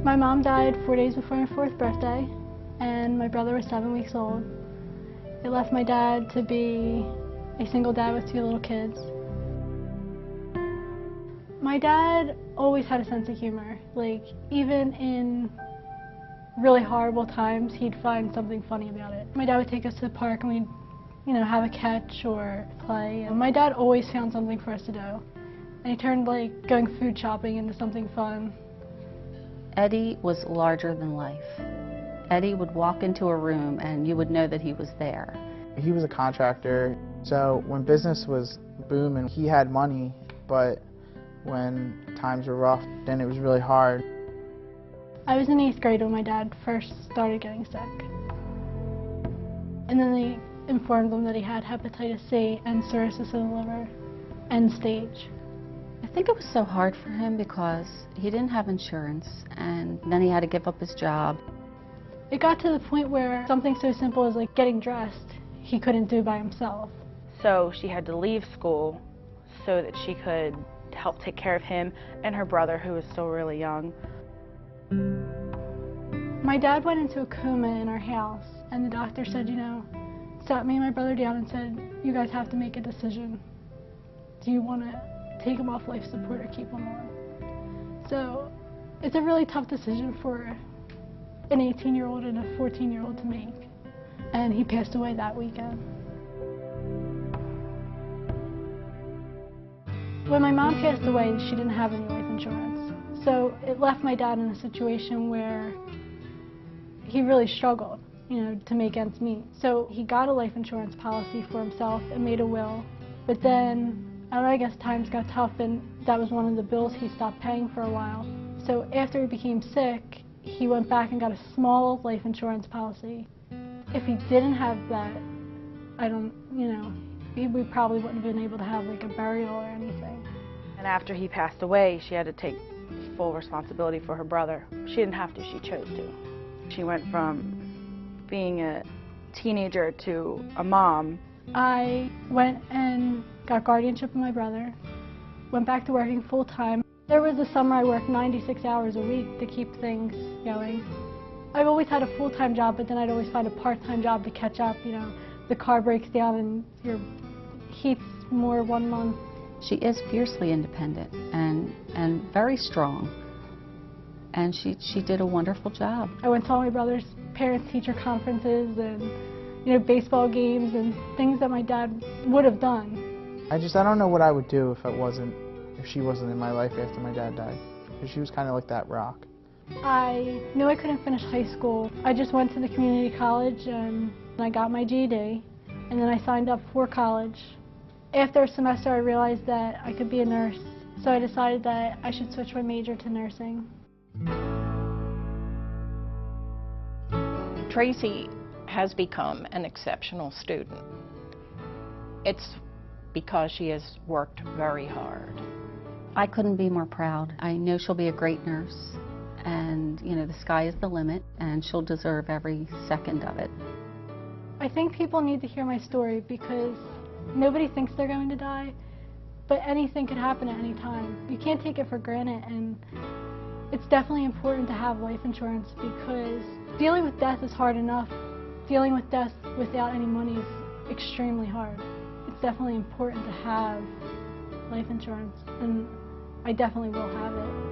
My mom died 4 days before my 4th birthday, and my brother was 7 weeks old. It left my dad to be a single dad with 2 little kids. My dad always had a sense of humor. Like, even in really horrible times, he'd find something funny about it. My dad would take us to the park and we'd, have a catch or play. And my dad always found something for us to do. And he turned, like, going food shopping into something fun. Eddie was larger than life. Eddie would walk into a room and you would know that he was there. He was a contractor, so when business was booming, he had money, but when times were rough, then it was really hard. I was in 8th grade when my dad first started getting sick. And then they informed him that he had hepatitis C and cirrhosis of the liver, end stage. I think it was so hard for him because he didn't have insurance, and then he had to give up his job. It got to the point where something so simple as like getting dressed, he couldn't do by himself. So she had to leave school so that she could help take care of him and her brother, who was still really young. My dad went into a coma in our house, and the doctor said, sat me and my brother down and said, you guys have to make a decision. Do you want to take him off life support or keep him on? So it's a really tough decision for an 18-year-old and a 14-year-old to make. And he passed away that weekend. When my mom passed away, she didn't have any life insurance. So it left my dad in a situation where he really struggled, to make ends meet. So he got a life insurance policy for himself and made a will. But then, I guess times got tough, and that was one of the bills he stopped paying for a while. So after he became sick, he went back and got a small life insurance policy. If he didn't have that, we probably wouldn't have been able to have like a burial or anything. And after he passed away, she had to take full responsibility for her brother. She didn't have to, she chose to. She went from being a teenager to a mom. I went and got guardianship of my brother, went back to working full-time. There was a summer I worked 96 hours a week to keep things going. I've always had a full-time job, but then I'd always find a part-time job to catch up. The car breaks down and your heat's more one month. She is fiercely independent and very strong, and she did a wonderful job. I went to all my brother's parent-teacher conferences and baseball games and things that my dad would have done. I don't know what I would do if she wasn't in my life after my dad died, because she was kind of like that rock. I knew I couldn't finish high school. I just went to the community college and I got my GED, and then I signed up for college. After a semester, I realized that I could be a nurse, so I decided that I should switch my major to nursing. Tracy has become an exceptional student. It's because she has worked very hard. I couldn't be more proud. I know she'll be a great nurse, and the sky is the limit, and she'll deserve every second of it. I think people need to hear my story because nobody thinks they're going to die, but anything could happen at any time. You can't take it for granted, and it's definitely important to have life insurance because dealing with death is hard enough. Dealing with death without any money is extremely hard. It's definitely important to have life insurance, and I definitely will have it.